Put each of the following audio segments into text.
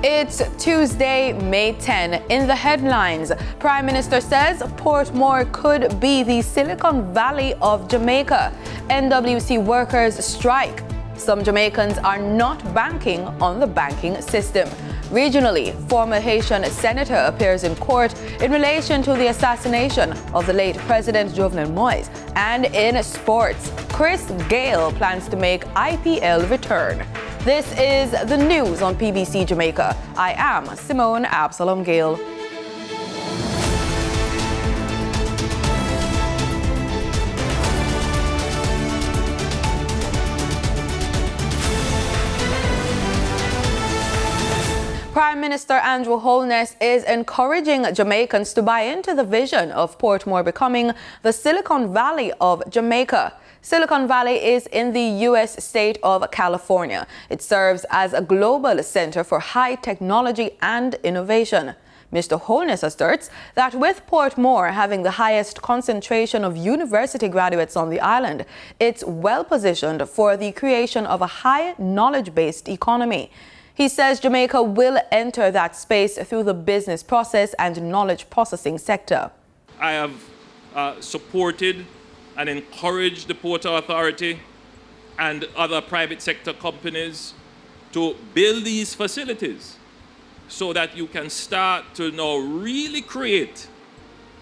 It's Tuesday, May 10. In the headlines, Prime Minister says Portmore could be the Silicon Valley of Jamaica. NWC workers strike. Some Jamaicans are not banking on the banking system. Regionally, former Haitian senator appears in court in relation to the assassination of the late President Jovenel Moise. And in sports, Chris Gayle plans to make IPL return. This is the news on PBC Jamaica. I am Simone Absalom Gale. Prime Minister Andrew Holness is encouraging Jamaicans to buy into the vision of Portmore becoming the Silicon Valley of Jamaica. Silicon Valley is in the U.S. state of California. It serves as a global center for high technology and innovation. Mr. Holness asserts that with Portmore having the highest concentration of university graduates on the island, it's well positioned for the creation of a high knowledge-based economy. He says Jamaica will enter that space through the business process and knowledge processing sector. I have supported and encouraged the Port Authority and other private sector companies to build these facilities so that you can start to now really create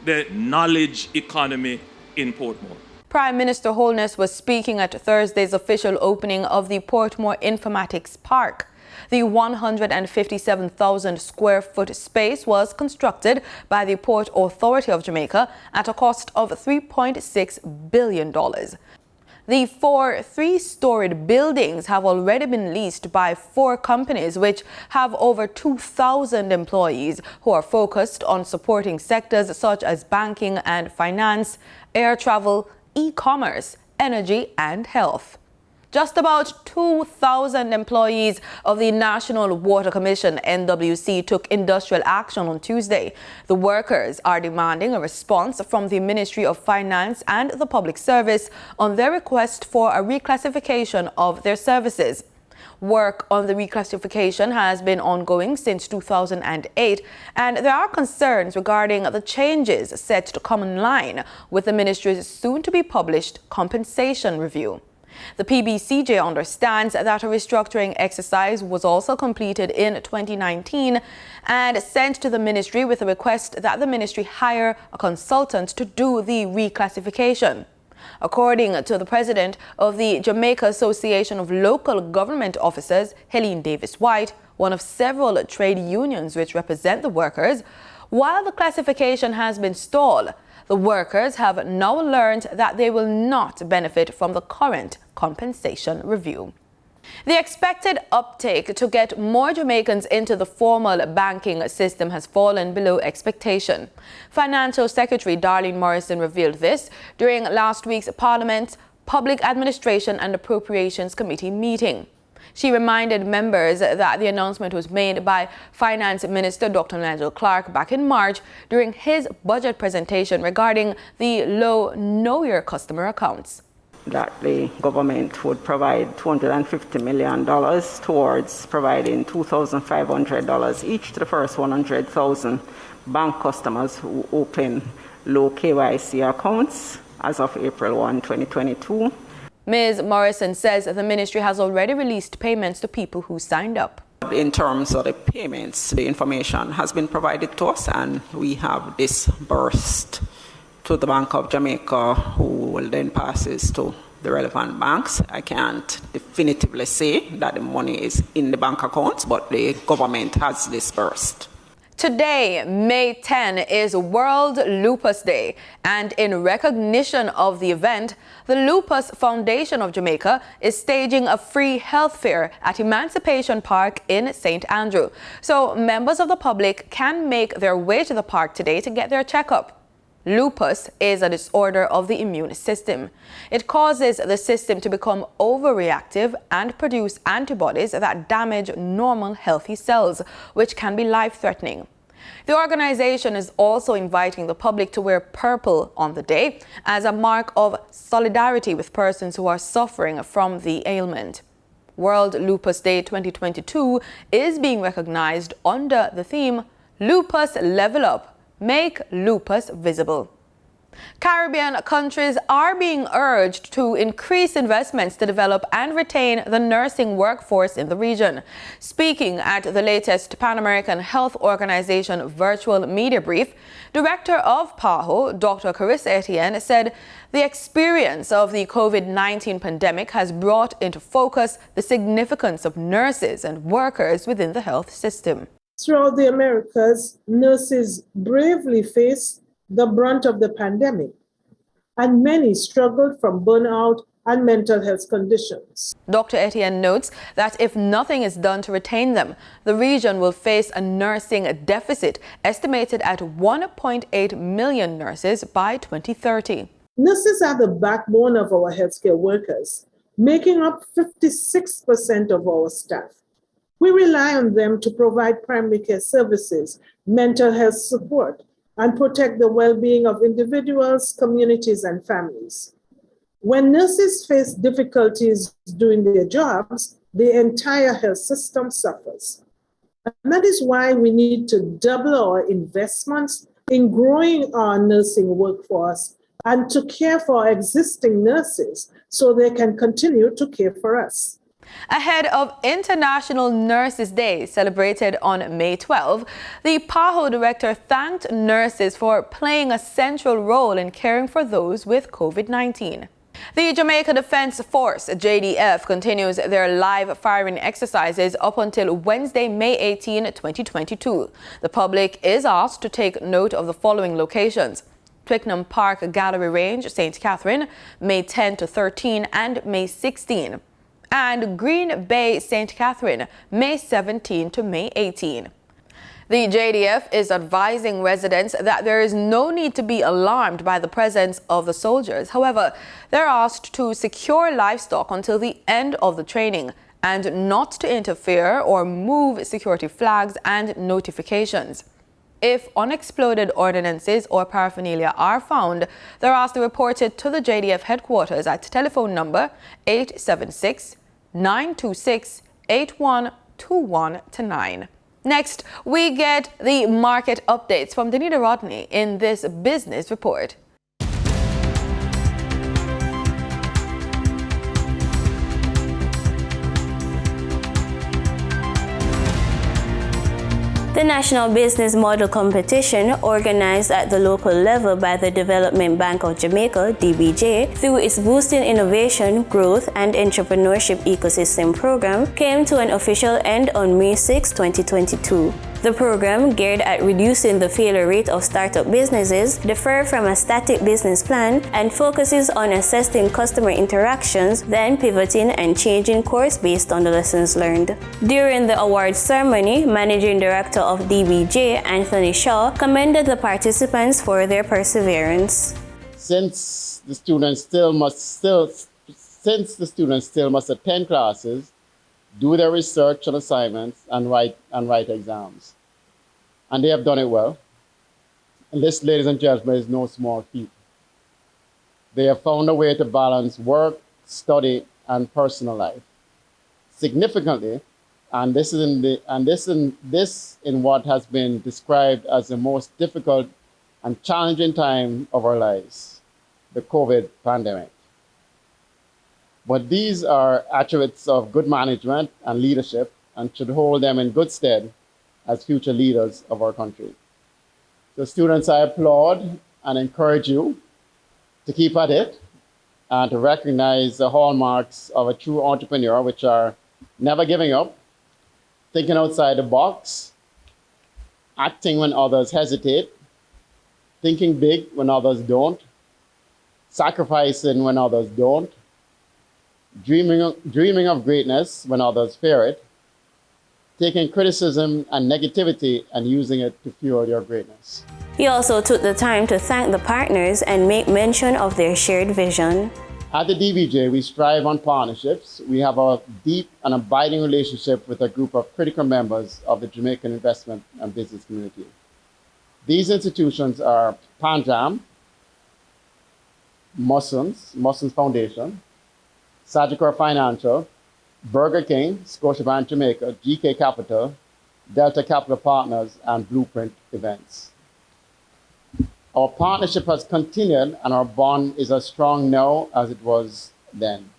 the knowledge economy in Portmore. Prime Minister Holness was speaking at Thursday's official opening of the Portmore Informatics Park. The 157,000 square foot space was constructed by the Port Authority of Jamaica at a cost of $3.6 billion. The 4 three-storied buildings have already been leased by 4 companies which have over 2,000 employees who are focused on supporting sectors such as banking and finance, air travel, e-commerce, energy and health. Just about 2,000 employees of the National Water Commission, NWC, took industrial action on Tuesday. The workers are demanding a response from the Ministry of Finance and the Public Service on their request for a reclassification of their services. Work on the reclassification has been ongoing since 2008, and there are concerns regarding the changes set to come in line with the ministry's soon-to-be-published compensation review. The PBCJ understands that a restructuring exercise was also completed in 2019 and sent to the ministry with a request that the ministry hire a consultant to do the reclassification. According to the president of the Jamaica Association of Local Government Officers, Helene Davis-White, one of several trade unions which represent the workers, while the classification has been stalled, the workers have now learned that they will not benefit from the current compensation review. The expected uptake to get more Jamaicans into the formal banking system has fallen below expectation. Financial Secretary Darlene Morrison revealed this during last week's Parliament's Public Administration and Appropriations Committee meeting. She reminded members that the announcement was made by Finance Minister Dr. Nigel Clark back in March during his budget presentation regarding the low Know Your Customer accounts. That the government would provide $250 million towards providing $2,500 each to the first 100,000 bank customers who open low KYC accounts as of April 1, 2022. Ms. Morrison says the ministry has already released payments to people who signed up. In terms of the payments, the information has been provided to us and we have disbursed to the Bank of Jamaica, who will then pass this to the relevant banks. I can't definitively say that the money is in the bank accounts, but the government has disbursed. Today, May 10, is World Lupus Day, and in recognition of the event, the Lupus Foundation of Jamaica is staging a free health fair at Emancipation Park in St. Andrew. So members of the public can make their way to the park today to get their checkup. Lupus is a disorder of the immune system. It causes the system to become overreactive and produce antibodies that damage normal healthy cells, which can be life-threatening. The organization is also inviting the public to wear purple on the day as a mark of solidarity with persons who are suffering from the ailment. World Lupus Day 2022 is being recognized under the theme Lupus Level Up, Make Lupus Visible. Caribbean countries are being urged to increase investments to develop and retain the nursing workforce in the region. Speaking at the latest Pan American Health Organization virtual media brief, Director of PAHO, Dr. Carissa Etienne, said the experience of the COVID-19 pandemic has brought into focus the significance of nurses and workers within the health system. Throughout the Americas, nurses bravely faced the brunt of the pandemic, and many struggled from burnout and mental health conditions. Dr. Etienne notes that if nothing is done to retain them, the region will face a nursing deficit estimated at 1.8 million nurses by 2030. Nurses are the backbone of our healthcare workers, making up 56% of our staff. We rely on them to provide primary care services, mental health support, and protect the well-being of individuals, communities, and families. When nurses face difficulties doing their jobs, the entire health system suffers. And that is why we need to double our investments in growing our nursing workforce and to care for existing nurses so they can continue to care for us. Ahead of International Nurses Day, celebrated on May 12, the PAHO director thanked nurses for playing a central role in caring for those with COVID-19. The Jamaica Defense Force, JDF, continues their live firing exercises up until Wednesday, May 18, 2022. The public is asked to take note of the following locations: Twickenham Park Gallery Range, St. Catherine, May 10 to 13 and May 16. And Green Bay, St. Catherine, May 17 to May 18. The JDF is advising residents that there is no need to be alarmed by the presence of the soldiers. However, they're asked to secure livestock until the end of the training and not to interfere or move security flags and notifications. If unexploded ordnances or paraphernalia are found, they're asked to report it to the JDF headquarters at telephone number 876-926-8121-9. Next, we get the market updates from Danita Rodney in this business report. The National Business Model Competition, organized at the local level by the Development Bank of Jamaica, DBJ, through its Boosting Innovation, Growth and Entrepreneurship Ecosystem program, came to an official end on May 6, 2022. The program, geared at reducing the failure rate of startup businesses, differs from a static business plan and focuses on assessing customer interactions, then pivoting and changing course based on the lessons learned. During the awards ceremony, Managing Director of DBJ, Anthony Shaw, commended the participants for their perseverance. Since the students still must attend classes, do their research and assignments, and write exams. And they have done it well. And this, ladies and gentlemen, is no small feat. They have found a way to balance work, study, and personal life significantly, and this in what has been described as the most difficult and challenging time of our lives, the COVID pandemic. But these are attributes of good management and leadership and should hold them in good stead as future leaders of our country. So students, I applaud and encourage you to keep at it and to recognize the hallmarks of a true entrepreneur, which are never giving up, thinking outside the box, acting when others hesitate, thinking big when others don't, sacrificing when others don't, dreaming of greatness when others fear it, taking criticism and negativity and using it to fuel your greatness. He also took the time to thank the partners and make mention of their shared vision. At the DBJ, we strive on partnerships. We have a deep and abiding relationship with a group of critical members of the Jamaican investment and business community. These institutions are PanJam, Mussons Foundation, Sagicor Financial, Burger King, Scotiabank Jamaica, GK Capital, Delta Capital Partners, and Blueprint Events. Our partnership has continued, and our bond is as strong now as it was then.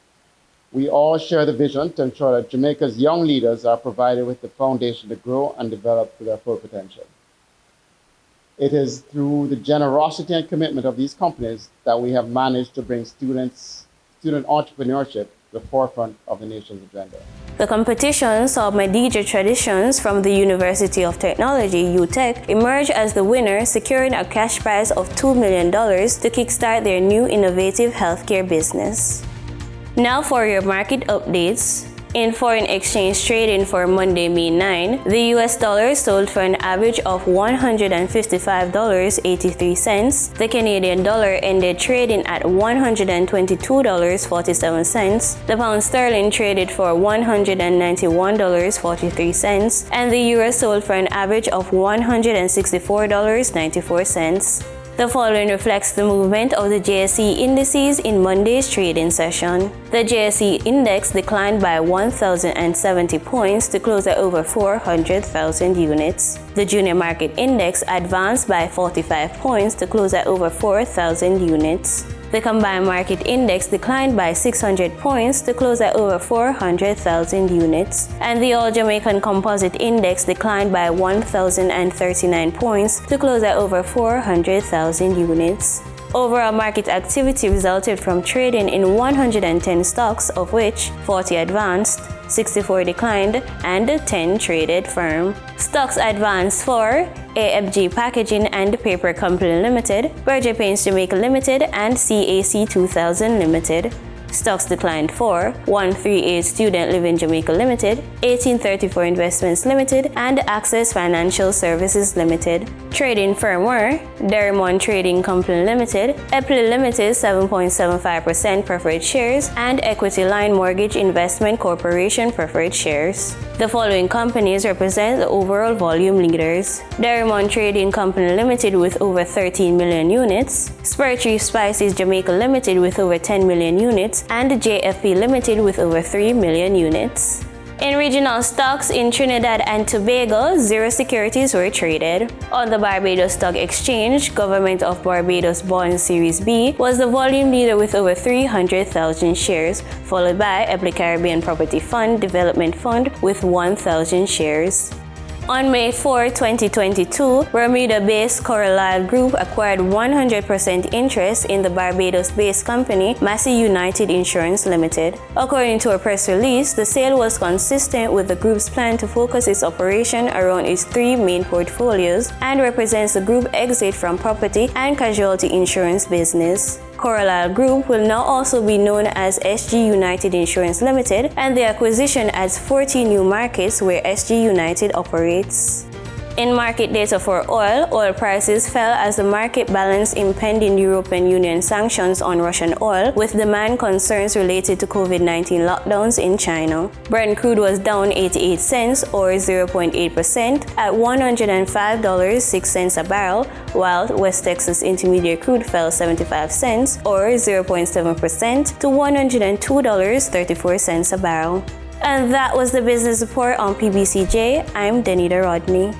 We all share the vision to ensure that Jamaica's young leaders are provided with the foundation to grow and develop to their full potential. It is through the generosity and commitment of these companies that we have managed to bring student entrepreneurship to the forefront of the nation's agenda. The competition saw Medija Traditions from the University of Technology, UTech, emerge as the winner, securing a cash prize of $2 million to kickstart their new innovative healthcare business. Now for your market updates. In foreign exchange trading for Monday, May 9, the US dollar sold for an average of $155.83. The Canadian dollar ended trading at $122.47. The pound sterling traded for $191.43, and the euro sold for an average of $164.94. The following reflects the movement of the JSE indices in Monday's trading session. The JSE index declined by 1,070 points to close at over 400,000 units. The junior market index advanced by 45 points to close at over 4,000 units. The combined market index declined by 600 points to close at over 400,000 units, and the All Jamaican Composite Index declined by 1,039 points to close at over 400,000 units. Overall market activity resulted from trading in 110 stocks, of which 40 advanced, 64 declined, and 10 traded firm. Stocks advanced for AFG Packaging and Paper Company Limited, Berger Paints Jamaica Limited, and CAC 2000 Limited. Stocks declined for 138 Student Living Jamaica Limited, 1834 Investments Limited, and Access Financial Services Limited. Trading firm were Derrimon Trading Company Limited, Epley Limited 7.75% preferred shares, and Equity Line Mortgage Investment Corporation preferred shares. The following companies represent the overall volume leaders: Derrimon Trading Company Limited with over 13 million units, Spurtree Spices Jamaica Limited with over 10 million units, and JFP Limited with over 3 million units. In regional stocks in Trinidad and Tobago, 0 securities were traded. On the Barbados Stock Exchange, Government of Barbados Bond Series B was the volume leader with over 300,000 shares, followed by Epley Caribbean Property Fund Development Fund with 1,000 shares. On May 4, 2022, Bermuda-based Carlyle Group acquired 100% interest in the Barbados-based company Massey United Insurance Limited. According to a press release, the sale was consistent with the group's plan to focus its operation around its 3 main portfolios and represents the group exit from property and casualty insurance business. Carlyle Group will now also be known as SG United Insurance Limited, and the acquisition adds 40 new markets where SG United operates. In market data for oil prices fell as the market balanced impending European Union sanctions on Russian oil with demand concerns related to COVID-19 lockdowns in China. Brent crude was down 88 cents or 0.8% at $105.06 a barrel, while West Texas Intermediate crude fell 75 cents or 0.7% to $102.34 a barrel. And that was the business report on PBCJ. I'm Denita Rodney.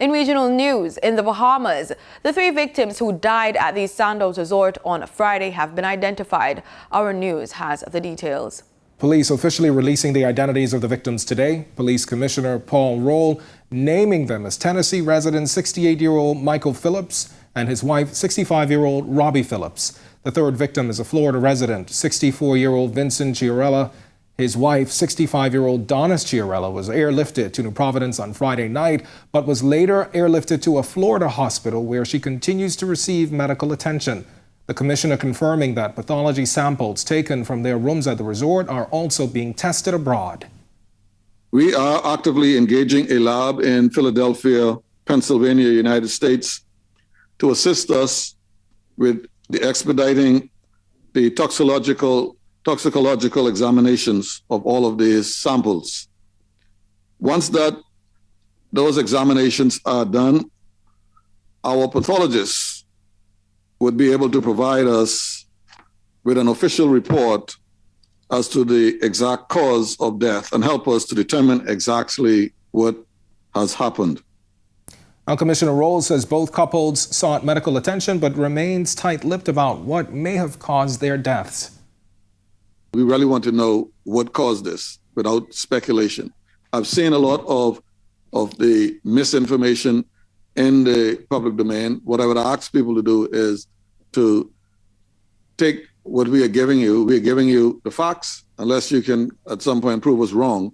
In regional news, in the Bahamas, the 3 victims who died at the Sandos Resort on Friday have been identified. Our news has the details. Police officially releasing the identities of the victims today. Police Commissioner Paul Roll naming them as Tennessee resident 68-year-old Michael Phillips and his wife 65-year-old Robbie Phillips. The 3rd victim is a Florida resident, 64-year-old Vincent Chiarella. His wife, 65-year-old Donis Chiarella, was airlifted to New Providence on Friday night, but was later airlifted to a Florida hospital where she continues to receive medical attention. The commissioner confirming that pathology samples taken from their rooms at the resort are also being tested abroad. We are actively engaging a lab in Philadelphia, Pennsylvania, United States, to assist us with the expediting the toxicological examinations of all of these samples. Once those examinations are done, our pathologists would be able to provide us with an official report as to the exact cause of death and help us to determine exactly what has happened. Now, Commissioner Rolls says both couples sought medical attention but remains tight-lipped about what may have caused their deaths. We really want to know what caused this without speculation. I've seen a lot of the misinformation in the public domain. What I would ask people to do is to take what we are giving you. We are giving you the facts, unless you can at some point prove us wrong,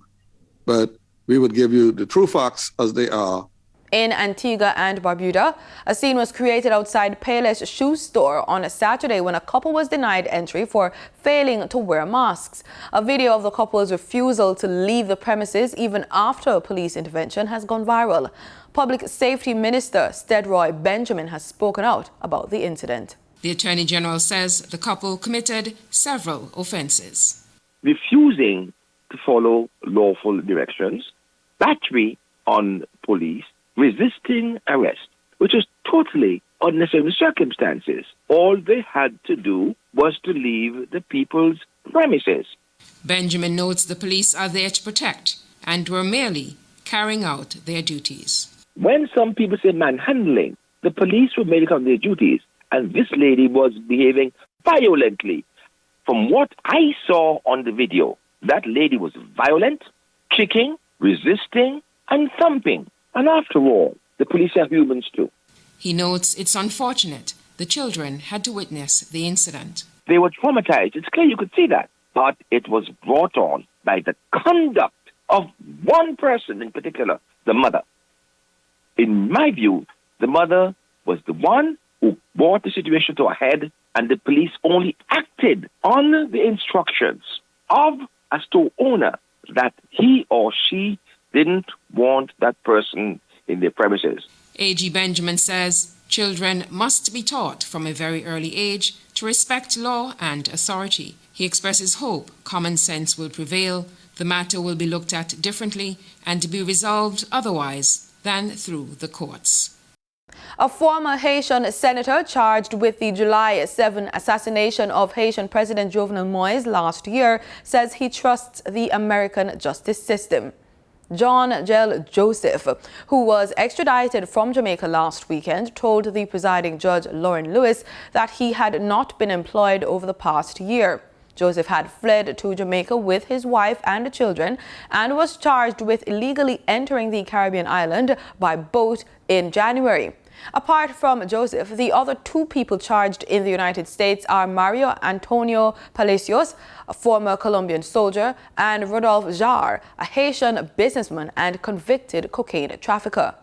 but we would give you the true facts as they are. In Antigua and Barbuda, a scene was created outside Payless Shoe Store on a Saturday when a couple was denied entry for failing to wear masks. A video of the couple's refusal to leave the premises even after a police intervention has gone viral. Public Safety Minister Stedroy Benjamin has spoken out about the incident. The Attorney General says the couple committed several offences. Refusing to follow lawful directions, battery on police, resisting arrest, which is totally unnecessary circumstances. All they had to do was to leave the people's premises. Benjamin notes the police are there to protect and were merely carrying out their duties. When some people say manhandling, the police were making out their duties, and this lady was behaving violently. From what I saw on the video, that lady was violent, kicking, resisting, and thumping. And after all, the police are humans too. He notes it's unfortunate the children had to witness the incident. They were traumatized. It's clear you could see that. But it was brought on by the conduct of one person in particular, the mother. In my view, the mother was the one who brought the situation to a head, and the police only acted on the instructions of a store owner that he or she didn't want that person in their premises. A.G. Benjamin says children must be taught from a very early age to respect law and authority. He expresses hope common sense will prevail, the matter will be looked at differently, and to be resolved otherwise than through the courts. A former Haitian senator charged with the July 7 assassination of Haitian President Jovenel Moïse last year says he trusts the American justice system. John Gel Joseph, who was extradited from Jamaica last weekend, told the presiding judge Lauren Lewis that he had not been employed over the past year. Joseph had fled to Jamaica with his wife and children and was charged with illegally entering the Caribbean island by boat in January. Apart from Joseph, the other two people charged in the United States are Mario Antonio Palacios, a former Colombian soldier, and Rodolphe Jarre, a Haitian businessman and convicted cocaine trafficker.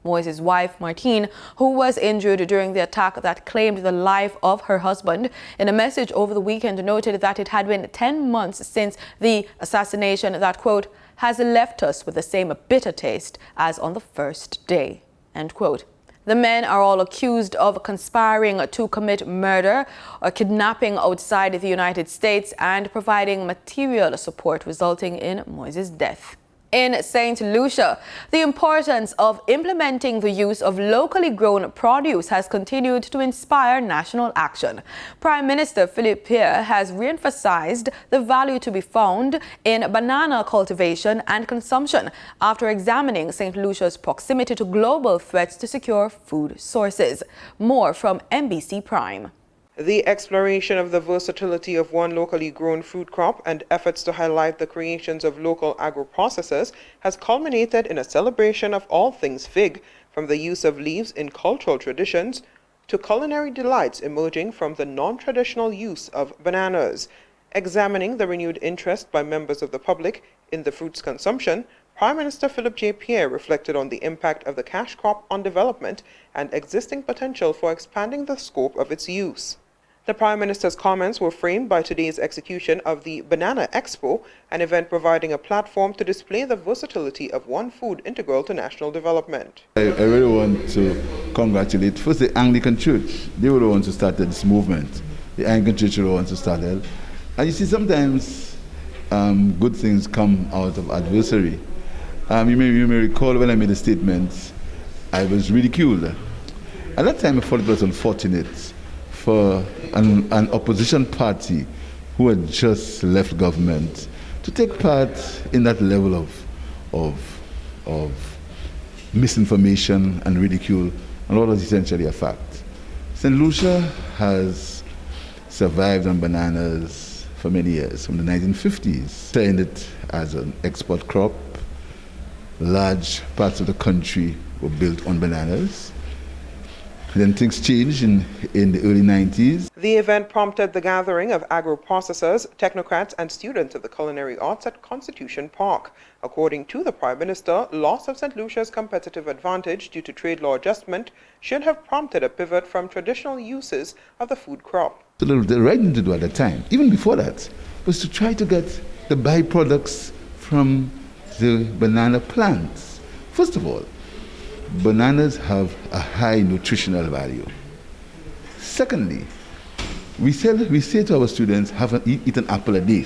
Moise's wife, Martine, who was injured during the attack that claimed the life of her husband, in a message over the weekend noted that it had been 10 months since the assassination that, quote, has left us with the same bitter taste as on the first day, end quote. The men are all accused of conspiring to commit murder or kidnapping outside the United States and providing material support resulting in Moise's death. In St. Lucia, the importance of implementing the use of locally grown produce has continued to inspire national action. Prime Minister Philip Pierre has re-emphasized the value to be found in banana cultivation and consumption after examining St. Lucia's proximity to global threats to secure food sources. More from NBC Prime. The exploration of the versatility of one locally grown fruit crop and efforts to highlight the creations of local agro-processors has culminated in a celebration of all things fig, from the use of leaves in cultural traditions to culinary delights emerging from the non-traditional use of bananas. Examining the renewed interest by members of the public in the fruit's consumption, Prime Minister Philip J. Pierre reflected on the impact of the cash crop on development and existing potential for expanding the scope of its use. The Prime Minister's comments were framed by today's execution of the Banana Expo, an event providing a platform to display the versatility of one food integral to national development. I really want to congratulate first the Anglican Church. They were the ones who started this movement. The Anglican Church were the ones who started. And you see, sometimes good things come out of adversity. You may recall when I made a statement, I was ridiculed. At that time, I thought it was unfortunate for an opposition party who had just left government to take part in that level of misinformation and ridicule, and what was essentially a fact. St. Lucia has survived on bananas for many years, from the 1950s, selling it as an export crop. Large parts of the country were built on bananas. Then things changed in the early 90s. The event prompted the gathering of agro-processors, technocrats, and students of the culinary arts at Constitution Park. According to the Prime Minister, loss of St. Lucia's competitive advantage due to trade law adjustment should have prompted a pivot from traditional uses of the food crop. So the right thing to do at the time, even before that, was to try to get the byproducts from the banana plants. First of all, bananas have a high nutritional value. Secondly, we say to our students, eat an apple a day.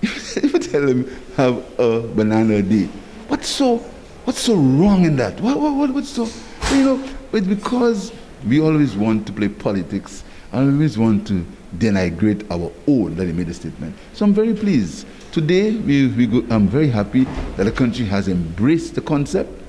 If we tell them have a banana a day, what's so wrong in that? What's so, it's because we always want to play politics and we always want to denigrate our own that he made a statement. So I'm very pleased. Today, I'm very happy that the country has embraced the concept.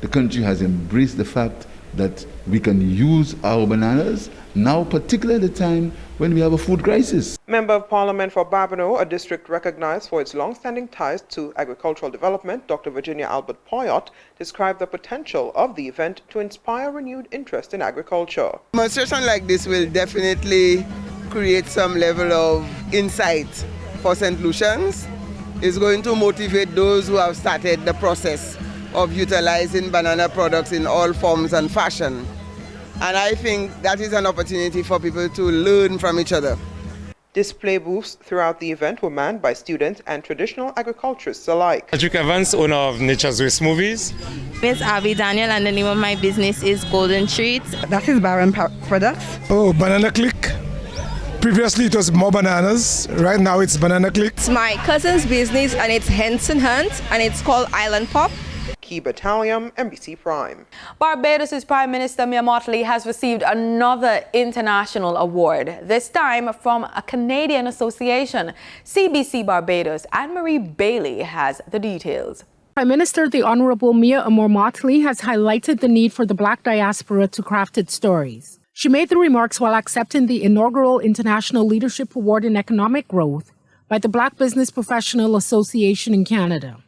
The country has embraced the fact that we can use our bananas now, particularly at the time when we have a food crisis. Member of Parliament for Babonneau, a district recognized for its long-standing ties to agricultural development, Dr. Virginia Albert Poyot, described the potential of the event to inspire renewed interest in agriculture. A demonstration like this will definitely create some level of insight for St. Lucians. It's going to motivate those who have started the process of utilizing banana products in all forms and fashion. And I think that is an opportunity for people to learn from each other. Display booths throughout the event were manned by students and traditional agriculturists alike. Patrick Evans, owner of Nature's Waste Movies. It's Avi Daniel and the name of my business is Golden Treats. That is Baron Products. Oh, Banana Click. Previously it was More Bananas. Right now it's Banana Click. It's my cousin's business and it's Henson Hunt and it's called Island Pop. Key Battalion, NBC Prime. Barbados' Prime Minister Mottly has received another international award, this time from a Canadian association. CBC Barbados' Anne-Marie Bailey has the details. Prime Minister the Honourable Mia Amor Mottly has highlighted the need for the Black diaspora to craft its stories. She made the remarks while accepting the inaugural International Leadership Award in Economic Growth by the Black Business Professional Association in Canada.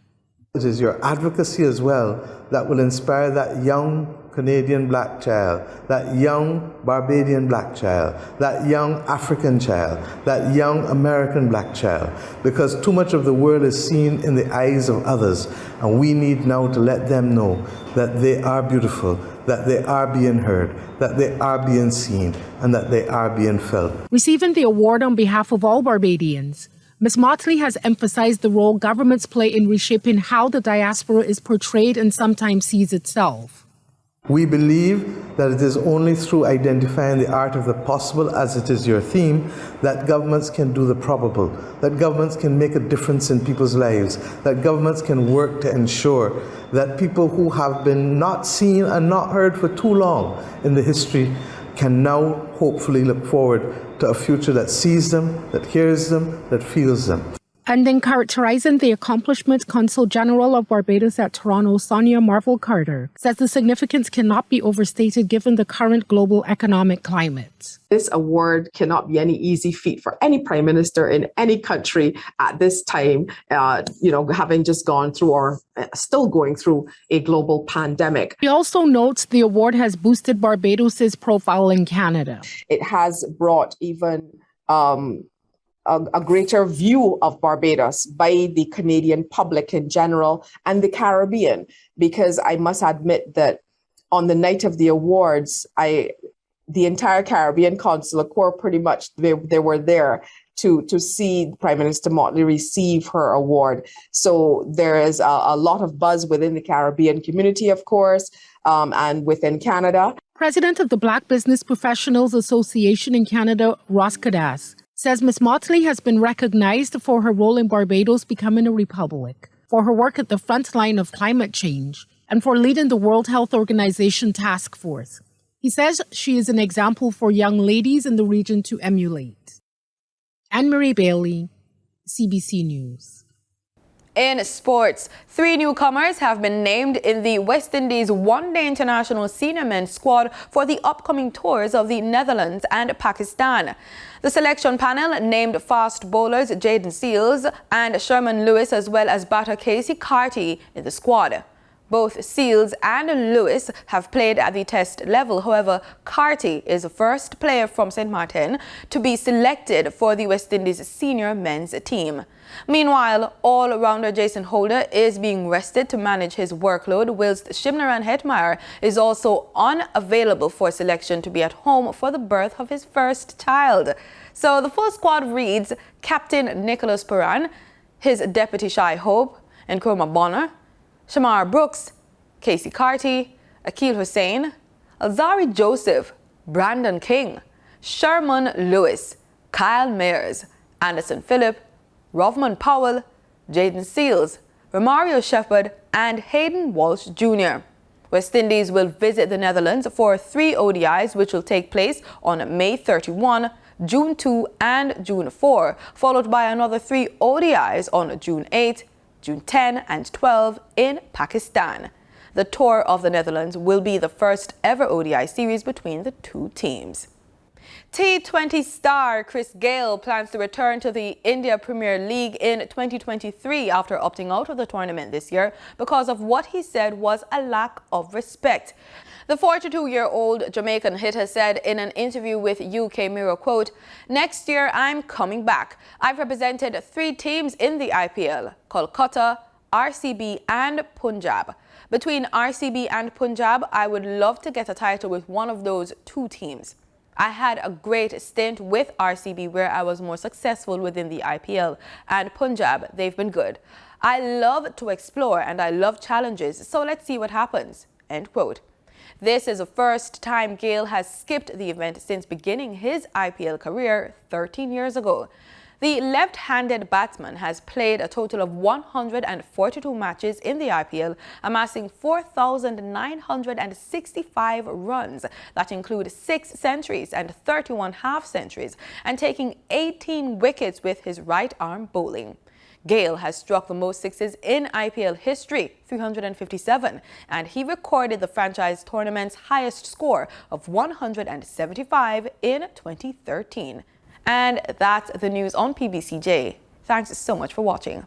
It is your advocacy as well that will inspire that young Canadian black child, that young Barbadian black child, that young African child, that young American black child, because too much of the world is seen in the eyes of others, and we need now to let them know that they are beautiful, that they are being heard, that they are being seen, and that they are being felt. Receiving the award on behalf of all Barbadians, Ms. Mottly has emphasized the role governments play in reshaping how the diaspora is portrayed and sometimes sees itself. We believe that it is only through identifying the art of the possible, as it is your theme, that governments can do the probable, that governments can make a difference in people's lives, that governments can work to ensure that people who have been not seen and not heard for too long in the history can now hopefully look forward to a future that sees them, that hears them, that feels them. And in characterizing the accomplishment, Consul General of Barbados at Toronto, Sonia Marvel Carter, says the significance cannot be overstated given the current global economic climate. This award cannot be any easy feat for any prime minister in any country at this time, having just gone through or still going through a global pandemic. He also notes the award has boosted Barbados's profile in Canada. It has brought even a greater view of Barbados by the Canadian public in general and the Caribbean, because I must admit that on the night of the awards, the entire Caribbean Consular Corps pretty much, they were there to see Prime Minister Mottly receive her award. So there is a lot of buzz within the Caribbean community, of course, and within Canada. President of the Black Business Professionals Association in Canada, Ross Cadas, says Ms. Mottly has been recognized for her role in Barbados becoming a republic, for her work at the front line of climate change, and for leading the World Health Organization task force. He says she is an example for young ladies in the region to emulate. Anne-Marie Bailey, CBC News. In sports, 3 newcomers have been named in the West Indies one-day international senior men's squad for the upcoming tours of the Netherlands and Pakistan. The selection panel named fast bowlers Jaden Seals and Sherman Lewis as well as batter Casey Carty in the squad. Both Seals and Lewis have played at the test level. However, Carty is the first player from St. Martin to be selected for the West Indies senior men's team. Meanwhile, all-rounder Jason Holder is being rested to manage his workload, whilst Shimnaran Hetmeyer is also unavailable for selection to be at home for the birth of his first child. So the full squad reads Captain Nicholas Puran, his deputy Shai Hope, Nkrumah Bonner, Shamar Brooks, Casey Carty, Akil Hussain, Alzari Joseph, Brandon King, Sherman Lewis, Kyle Mayers, Anderson Phillip, Rovman Powell, Jaden Seals, Romario Shepherd, and Hayden Walsh Jr. West Indies will visit the Netherlands for 3 ODIs, which will take place on May 31, June 2, and June 4, followed by another 3 ODIs on June 8, June 10 and 12 in Pakistan. The tour of the Netherlands will be the first ever ODI series between the 2 teams. T20 star Chris Gayle plans to return to the India Premier League in 2023 after opting out of the tournament this year because of what he said was a lack of respect. The 42-year-old Jamaican hitter said in an interview with UK Mirror, quote, "Next year I'm coming back. I've represented 3 teams in the IPL, Kolkata, RCB and Punjab. Between RCB and Punjab, I would love to get a title with one of those 2 teams. I had a great stint with RCB where I was more successful within the IPL, and Punjab, they've been good. I love to explore and I love challenges, so let's see what happens." End quote. This is the first time Gayle has skipped the event since beginning his IPL career 13 years ago. The left-handed batsman has played a total of 142 matches in the IPL, amassing 4,965 runs that include 6 centuries and 31 half-centuries, and taking 18 wickets with his right-arm bowling. Gayle has struck the most sixes in IPL history, 357, and he recorded the franchise tournament's highest score of 175 in 2013. And that's the news on PBCJ. Thanks so much for watching.